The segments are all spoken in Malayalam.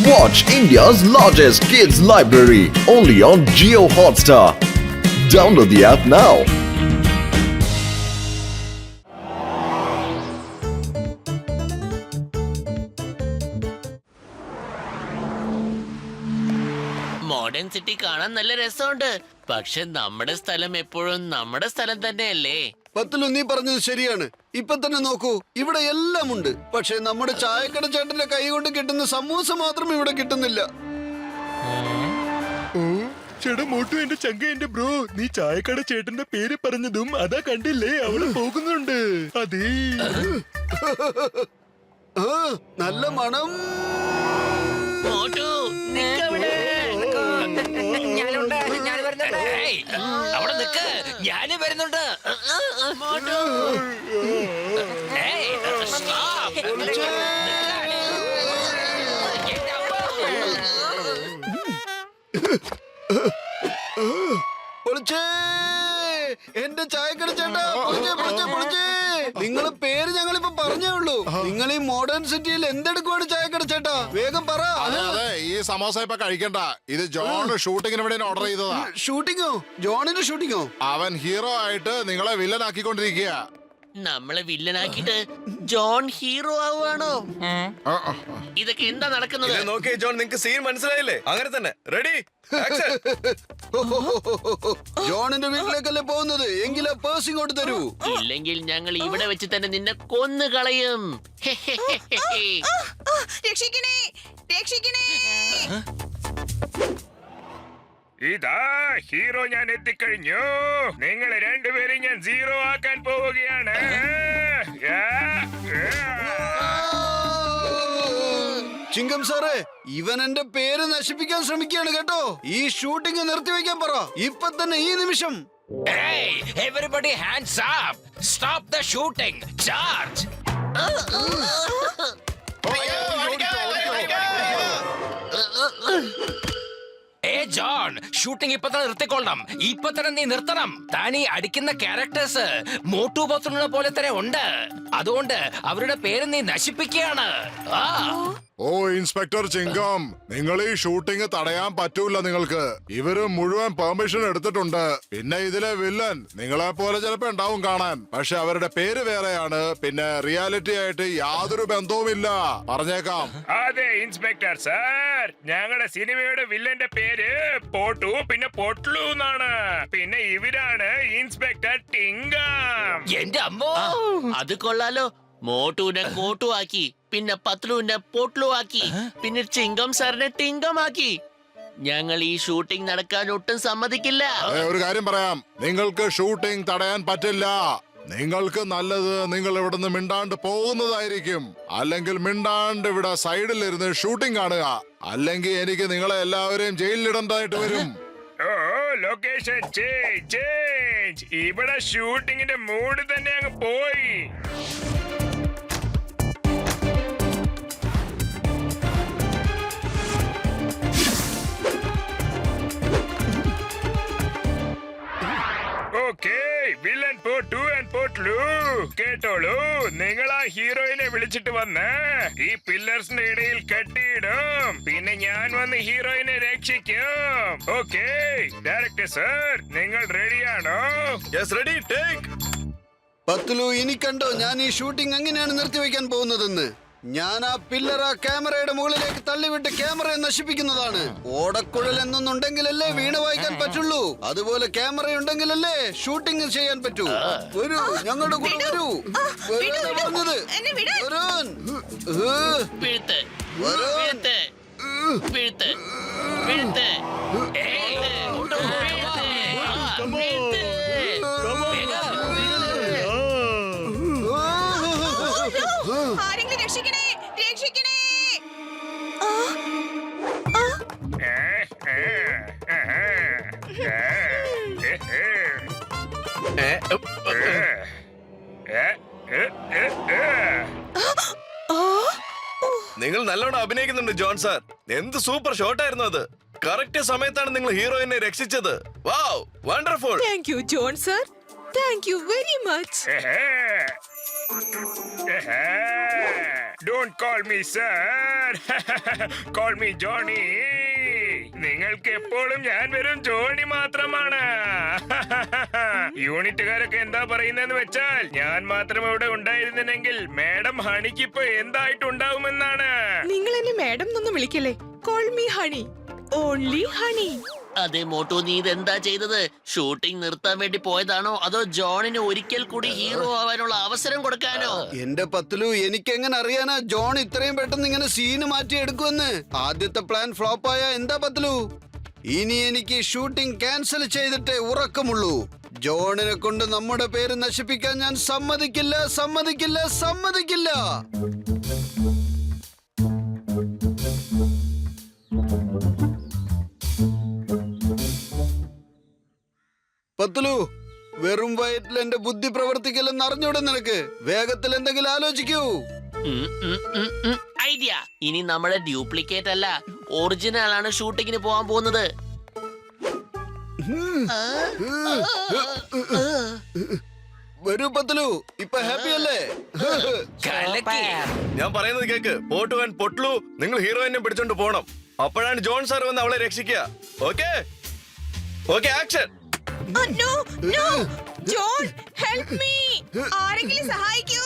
Watch India's largest kids library only on Jio Hotstar. Download the app now. Modern city കാണാൻ നല്ല രസമുണ്ട്. പക്ഷെ നമ്മുടെ സ്ഥലം എപ്പോഴും നമ്മുടെ സ്ഥലം തന്നെയല്ലേ? പത്തിലു നീ പറഞ്ഞത് ശരിയാണ്. ഇപ്പൊ തന്നെ നോക്കൂ, ഇവിടെ എല്ലാം ഉണ്ട്. പക്ഷെ നമ്മുടെ ചായക്കട ചേട്ടന്റെ കൈ കൊണ്ട് കിട്ടുന്ന സമൂസ മാത്രം ഇവിടെ കിട്ടുന്നില്ല. ചേട്ടാ മോട്ടു, എന്റെ ചങ്ക, എന്റെ ബ്രോ, നീ ചായക്കട ചേട്ടന്റെ പേര് പറഞ്ഞതും അതാ കണ്ടില്ലേ, അവിടെ പോകുന്നുണ്ട്. അതേ, നല്ല മണം. മോട്ടു, നിക്കവിടെ. അവിടെ നിക്ക്, ഞാന് വരുന്നുണ്ട്. മോട്ടു, എന്റെ ചായക്കട ചേട്ടാ, നിങ്ങളെ പേര് ഞങ്ങളിപ്പോ പറഞ്ഞേ ഉള്ളൂ. നിങ്ങൾ ഈ മോഡേൺ സിറ്റിയിൽ എന്തെടുക്കുവാണ് ചായക്കട ചേട്ടാ? വേഗം പറ. അതെ, ഈ സമോസ ഇപ്പൊ കഴിക്കണ്ട. ഇത് ജോൺ ഷൂട്ടിങ്ങിന് വേണ്ടി ഓർഡർ ചെയ്തതാ. ഷൂട്ടിങ്ങോ? ജോണിന്റെ ഷൂട്ടിങ്ങോ? അവൻ ഹീറോ ആയിട്ട് നിങ്ങളെ വില്ലൻ ആക്കിക്കൊണ്ടിരിക്കുക. നമ്മളെ വില്ലനാക്കിട്ട് ജോൺ ഹീറോ ആവുകയാണോ? ഇതൊക്കെ എന്താ നടക്കുന്നത്? നോക്കിയേ ജോൺ, നിങ്ങക്ക് സീൻ മനസ്സിലായില്ലേ? അങ്ങനെ തന്നെ. റെഡി? ജോണിന്റെ വീട്ടിലേക്കല്ലേ പോകുന്നത്? എങ്കിലാ പേഴ്സ് ഇങ്ങോട്ട് തരൂ. ഇല്ലെങ്കിൽ ഞങ്ങൾ ഇവിടെ വെച്ച് തന്നെ നിന്നെ കൊന്നു കളയും. രക്ഷിക്കണേ, രക്ഷിക്കണേ. ഇതാ ഹീറോ, ഞാൻ എത്തിക്കഴിഞ്ഞു. നിങ്ങൾ രണ്ടുപേരും ഞാൻ സീറോ ആക്കാൻ പോവുകയാണ്. ചിങ്കം സാറേ, ഇവൻ എന്റെ പേര് നശിപ്പിക്കാൻ ശ്രമിക്കുകയാണ് കേട്ടോ. ഈ ഷൂട്ടിംഗ് നിർത്തിവെക്കാൻ പറ, ഇപ്പൊ തന്നെ, ഈ നിമിഷം. Hey, everybody hands up! Stop the shooting! Charge! John, shooting ഇപ്പൊ തന്നെ നിർത്തിക്കൊള്ളണം. ഇപ്പൊ തന്നെ നീ നിർത്തണം. താൻ ഈ അടിക്കുന്ന ക്യാരക്ടേഴ്സ് മോട്ടു പത്ലുവിനെ പോലെ തന്നെ ഉണ്ട്. അതുകൊണ്ട് അവരുടെ പേര് നീ നശിപ്പിക്കുകയാണ്. ഓ ഇൻസ്പെക്ടർ ചിങ്കം, നിങ്ങൾ ഈ ഷൂട്ടിംഗ് തടയാൻ പറ്റൂല. നിങ്ങൾക്ക് ഇവര് മുഴുവൻ പെർമിഷൻ എടുത്തിട്ടുണ്ട്. പിന്നെ ഇതിലെ വില്ലൻ നിങ്ങളെ പോലെ ചിലപ്പോ ഉണ്ടാവും കാണാൻ, പക്ഷെ അവരുടെ പേര് വേറെയാണ്. പിന്നെ റിയാലിറ്റി ആയിട്ട് യാതൊരു ബന്ധവുമില്ല, പറഞ്ഞേക്കാം. അതെ ഇൻസ്പെക്ടർ സാർ, ഞങ്ങളുടെ സിനിമയുടെ വില്ലന്റെ പേര് പോട്ടു, പിന്നെ പൊട്ലു എന്നാണ്. പിന്നെ ഇവരാണ് ഇൻസ്പെക്ടർ ടിങ്കം. എന്റെ അമ്മോ, അത് കൊള്ളാലോ. മോട്ടുവിനെ കോട്ടു ആക്കി, പിന്നെ പത്ലുവിനെ പൊട്ലു ആക്കി, പിന്നെ ചിങ്കം സാറിനെ ടിങ്കമാക്കി. ഞങ്ങൾ ഈ ഷൂട്ടിംഗ് നടക്കാൻ ഒട്ടും സമ്മതിക്കില്ല. ഒരു കാര്യം പറയാം, നിങ്ങൾക്ക് ഷൂട്ടിംഗ് തടയാൻ പറ്റില്ല. നിങ്ങൾക്ക് നല്ലത് നിങ്ങൾ ഇവിടുന്ന് മിണ്ടാണ്ട് പോകുന്നതായിരിക്കും. അല്ലെങ്കിൽ മിണ്ടാണ്ട് ഇവിടെ സൈഡിലിരുന്ന് ഷൂട്ടിംഗ് കാണുക. അല്ലെങ്കിൽ എനിക്ക് നിങ്ങളെ എല്ലാവരെയും ജയിലിലിടേണ്ടതായിട്ട് വരും. ഓ, ലൊക്കേഷൻ ചേഞ്ച്. ഇവിടെ ഷൂട്ടിങ്ങിന്റെ മൂഡ് തന്നെ അങ്ങ് പോയി. വില്ലൻ പോട്ടു ആൻഡ് പൊട്ലു, കേട്ടോളൂ. നിങ്ങൾ ആ ഹീറോയിനെ വിളിച്ചിട്ട് വന്ന് ഈ പില്ലേഴ്സിന്റെ ഇടയിൽ കെട്ടിയിടും. പിന്നെ ഞാൻ വന്ന് ഹീറോയിനെ രക്ഷിക്കും. ഓക്കെ ഡയറക്ടർ സർ, നിങ്ങൾ റെഡിയാണോ? Yes, ready, take. പത്തുലു, ഇനി കണ്ടോ ഞാൻ ഈ ഷൂട്ടിംഗ് എങ്ങനെയാണ് നിർത്തിവെക്കാൻ പോകുന്നതെന്ന്. ഞാൻ ആ പില്ലർ ആ ക്യാമറയുടെ മുകളിലേക്ക് തള്ളിവിട്ട് ക്യാമറയെ നശിപ്പിക്കുന്നതാണ്. ഓടക്കുഴൽ എന്നൊന്നുണ്ടെങ്കിലല്ലേ വീണ വായിക്കാൻ പറ്റുള്ളൂ. അതുപോലെ ക്യാമറ ഉണ്ടെങ്കിലല്ലേ ഷൂട്ടിംഗ് ചെയ്യാൻ പറ്റൂ. വരൂ, ഞങ്ങളുടെ കൂടെ വരൂ. പറഞ്ഞത് വരാൻ. വീഴ്ത്ത്, വരാൻ. വീഴ്ത്ത്, വീഴ്ത്ത്, വീഴ്ത്ത്. ആരെങ്കിലും രക്ഷിക്കണേ, രക്ഷിക്കണേ. നിങ്ങൾ നല്ലോണം അഭിനയിക്കുന്നുണ്ട് ജോൺ സാർ. എന്ത് സൂപ്പർ ഷോട്ടായിരുന്നു അത്. കറക്റ്റ് സമയത്താണ് നിങ്ങൾ ഹീറോയിനെ രക്ഷിച്ചത്. Wow, wonderful. Thank you John sir, thank you very much. Don't call me sir, call me Johnny. നിങ്ങൾക്ക് എപ്പോഴും ഞാൻ വെറും ജോണി മാത്രമാണ്. യൂണിറ്റുകാരൊക്കെ എന്താ പറയുന്നതെന്ന് വെച്ചാൽ ഞാൻ മാത്രം ഇവിടെ ഉണ്ടായിരുന്നെങ്കിൽ മാഡം ഹണിക്ക് ഇപ്പൊ എന്തായിട്ടുണ്ടാവുമെന്നാണ്. നിങ്ങൾ എന്നെ മാഡം എന്നൊന്നും വിളിക്കല്ലേ. Call me honey, only honey. അതെ മോട്ടു, നീ ഇതെന്താ ചെയ്തത്? ഷൂട്ടിംഗ് നിർത്താൻ വേണ്ടി പോയതാണോ അതോ ജോണിന് ഒരിക്കൽ കൂടി ഹീറോ ആവാനുള്ള അവസരം കൊടുക്കാനോ? എന്റെ പത്ലു, എനിക്കെങ്ങനെ അറിയാനാ ജോൺ ഇത്രയും പെട്ടെന്ന് ഇങ്ങനെ സീന് മാറ്റി എടുക്കുമെന്ന്? ആദ്യത്തെ പ്ലാൻ ഫ്ലോപ്പായ എന്താ പത്ലു? ഇനി എനിക്ക് ഷൂട്ടിംഗ് ക്യാൻസൽ ചെയ്തിട്ടേ ഉറക്കമുള്ളൂ. ജോണിനെ കൊണ്ട് നമ്മുടെ പേര് നശിപ്പിക്കാൻ ഞാൻ സമ്മതിക്കില്ല, സമ്മതിക്കില്ല, സമ്മതിക്കില്ല. പത്ലു, വെറും വയറ്റിൽ എന്റെ ബുദ്ധി പ്രവർത്തിക്കില്ലെന്ന് അറിഞ്ഞൂടെ നിനക്ക്? വേഗത്തിൽ എന്തെങ്കിലും ആലോചിക്കൂ. ഐഡിയ. ഇനി നമ്മുടെ ഡ്യൂപ്ലിക്കേറ്റ് അല്ല, ഒറിജിനൽ ആണ് ഷൂട്ടിങ്ങിന് പോകാൻ പോകുന്നത്. വരൂ പത്ലു, ഇപ്പൊ ഹാപ്പി അല്ലേ? കലക്കി. ഞാൻ പറയുന്നത് കേക്ക്. പോട്ടു ആൻഡ് പൊട്ലു, നിങ്ങൾ ഹീറോയിനെ പിടിച്ചോണ്ട് പോണം. അപ്പോഴാണ് ജോൺ സാർ വന്ന് അവളെ രക്ഷിക്കുക. Okay okay, action. No no John, help me. ആരെങ്കിലും സഹായിക്കൂ.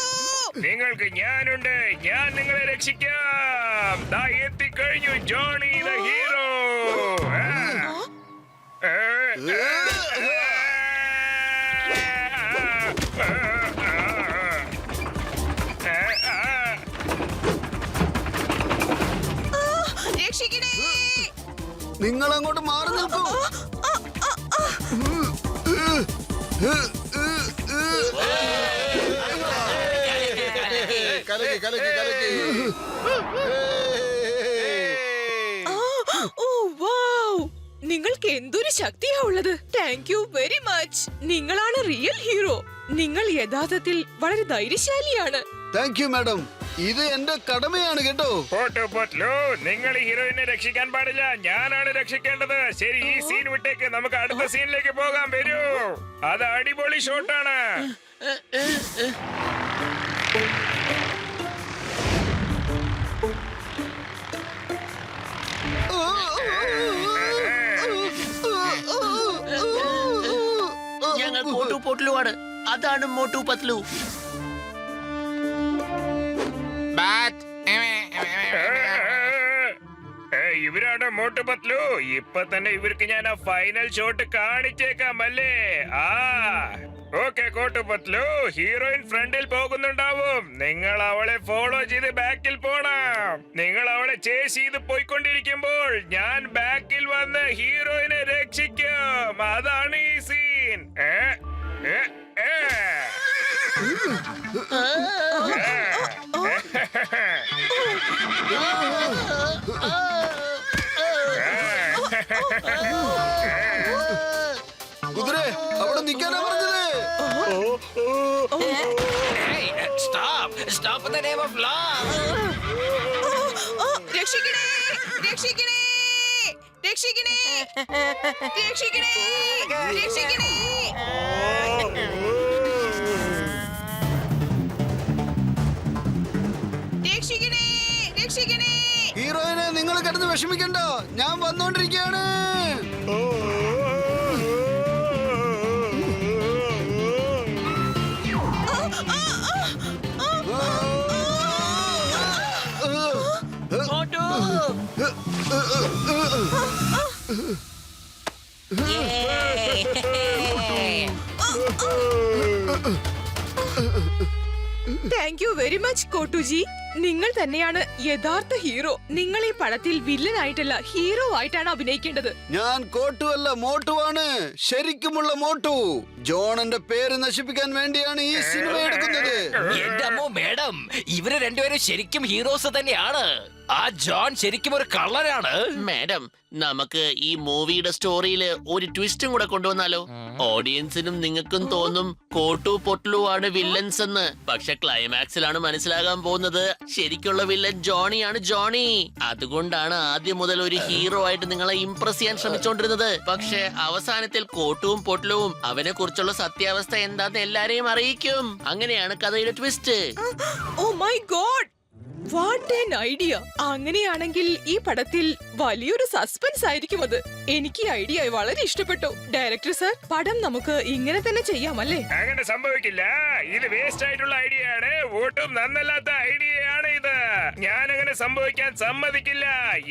നിങ്ങൾക്ക് ഞാനുണ്ട്, ഞാൻ നിങ്ങളെ രക്ഷിക്കാം. ദാ എത്തിക്കഴിഞ്ഞു ജോണി ദ ഹീറോ. രക്ഷിക്കണേ. നിങ്ങൾ അങ്ങോട്ട് മാറി നിൽക്കൂ. കലക്കി കലക്കി കലക്കി. ഓ വൗ, നിങ്ങൾക്ക് എന്തൊരു ശക്തിയാ ഉള്ളത്. Thank you very much. നിങ്ങളാണ് റിയൽ ഹീറോ. നിങ്ങൾ യഥാർത്ഥത്തിൽ വളരെ ധൈര്യശാലിയാണ്. താങ്ക് യു മാഡം, ഇത് എന്റെ കടമയാണ് കേട്ടോ. പോട്ടു പൊട്ലു, നിങ്ങൾ ഹീറോയിനെ രക്ഷിക്കാൻ പാടില്ല, ഞാനാണ് രക്ഷിക്കേണ്ടത്. ശരി, ഈ സീൻ വിട്ടേക്ക്, നമുക്ക് അടുത്ത സീനിലേക്ക് പോകാൻ. വരൂ, അത് അടിപൊളി ഷോട്ടാണ്. ഞങ്ങൾ പോട്ടു പൊട്ലു ആണ്, അതാണ് മോട്ടു പത്ലു. ഇവരാണ് മോട്ടു പത്ലു. ഇപ്പൊ തന്നെ ഇവർക്ക് ഞാൻ ആ ഫൈനൽ ഷോട്ട് കാണിച്ചേക്കാം അല്ലേ? ഓക്കെ കോട്ടു പത്ലു, ഹീറോയിൻ ഫ്രണ്ടിൽ പോകുന്നുണ്ടാവും. നിങ്ങൾ അവളെ ഫോളോ ചെയ്ത് ബാക്കിൽ പോണം. നിങ്ങൾ അവളെ ചേസ് ചെയ്ത് പോയിക്കൊണ്ടിരിക്കുമ്പോൾ ഞാൻ ബാക്കിൽ വന്ന് ഹീറോയിനെ രക്ഷിക്കും. അതാണ് ഈ സീൻ. കുതിരെ, അവിടെ നിൽക്കാനാ പറഞ്ഞത്. Stop in the name of love. രക്ഷിക്കണേ, രക്ഷിക്കണേ, രക്ഷിക്കണേ, രക്ഷിക്കണേ, രക്ഷിക്കണേ. രക്ഷിക്കണേ, രക്ഷിക്കണേ. ഹീറോയിനെ നിങ്ങൾ കിടന്ന് വിഷമിക്കണ്ട, ഞാൻ വന്നോണ്ടിരിക്കുകയാണ്. Motu, thank you very much കോട്ടുജി. നിങ്ങൾ തന്നെയാണ് യഥാർത്ഥ ഹീറോ. നിങ്ങൾ ഈ പടത്തിൽ വില്ലൻ ആയിട്ടല്ല, ഹീറോ ആയിട്ടാണ് അഭിനയിക്കേണ്ടത്. ഞാൻ കോട്ടു അല്ല, മോട്ടുവാണ്. ശരിക്കുമുള്ള മോട്ടു. ജോണിന്റെ പേര് നശിപ്പിക്കാൻ വേണ്ടിയാണ് ഈ സിനിമ എടുക്കുന്നത്. എന്റെ അമ്മോ മേഡം, ഇവര് രണ്ടുപേരും ശരിക്കും ഹീറോസ് തന്നെയാണ്. ആ ജോൺ ശരിക്കും ഒരു കള്ളനാണ്. മാഡം, നമുക്ക് ഈ മൂവിയുടെ സ്റ്റോറിയില് ഒരു ട്വിസ്റ്റും കൂടെ കൊണ്ടുവന്നാലോ? ഓഡിയൻസിനും നിങ്ങൾക്കും തോന്നും കോട്ടു പൊട്ലു ആണ് വില്ലൻസ് എന്ന്. പക്ഷെ ക്ലൈമാക്സിലാണ് മനസ്സിലാകാൻ പോകുന്നത് ശരിക്കുള്ള വില്ലൻ ജോണിയാണ്. ജോണി അതുകൊണ്ടാണ് ആദ്യം മുതൽ ഒരു ഹീറോ ആയിട്ട് നിങ്ങളെ ഇംപ്രസ് ചെയ്യാൻ ശ്രമിച്ചോണ്ടിരുന്നത്. പക്ഷെ അവസാനത്തിൽ കോട്ടുവും പൊട്ലുവും അവനെ കുറിച്ചുള്ള സത്യാവസ്ഥ എന്താന്ന് എല്ലാരെയും അറിയിക്കും. അങ്ങനെയാണ് കഥയുടെ twist. Oh my god, what an idea. അങ്ങനെയാണെങ്കിൽ ഈ പടത്തിൽ വലിയൊരു സസ്പെൻസ് ആയിരിക്കും അത്. എനിക്ക് ഈ ഐഡിയ വളരെ ഇഷ്ടപ്പെട്ടു. ഡയറക്ടർ സർ, പടം നമുക്ക് ഇങ്ങനെ തന്നെ ചെയ്യാമല്ലേ? അങ്ങനെ സംഭവിക്കില്ല. ഇത് വേസ്റ്റ് ആയിട്ടുള്ള ഐഡിയ ആണ്. ഒട്ടും നന്നല്ലാത്ത ഐഡിയ ആണ് ഇത്. ഞാൻ അങ്ങനെ സംഭവിക്കാൻ സമ്മതിക്കില്ല.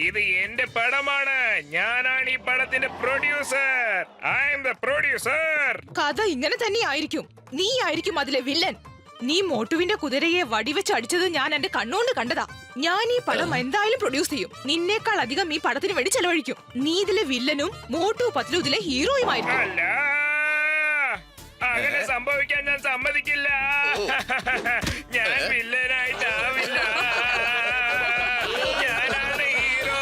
ഇത് എന്റെ പടമാണ്. ഞാനാണ് ഈ പടത്തിന്റെ producer. I am the producer. കഥ ഇങ്ങനെ തന്നെ ആയിരിക്കും. നീ ആയിരിക്കും അതിലെ വില്ലൻ. നീ മോട്ടുവിന്റെ കുതിരയെ വടിവെച്ച് അടിച്ചത് ഞാൻ എന്റെ കണ്ണുകൊണ്ട് കണ്ടതാ. ഞാൻ ഈ പടം എന്തായാലും പ്രൊഡ്യൂസ് ചെയ്യും. നിന്നേക്കാൾ അധികം ഈ പടത്തിന് വേണ്ടി ചെലവഴിക്കും. നീ ഇതിലെ വില്ലനും മോട്ടു പത്ലു ഇതിലെ ഹീറോയുമായിരിക്കും. അല്ല, അങ്ങനെ സംഭവിക്കാൻ ഞാൻ സമ്മതിക്കില്ല. ഞാൻ വില്ലനായിട്ടാവില്ല. ഞാനാണ് hero.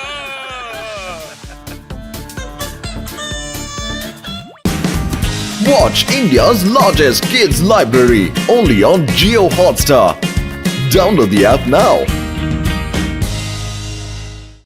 Watch India's largest kids library only on Geo Hotstar. Download the app now.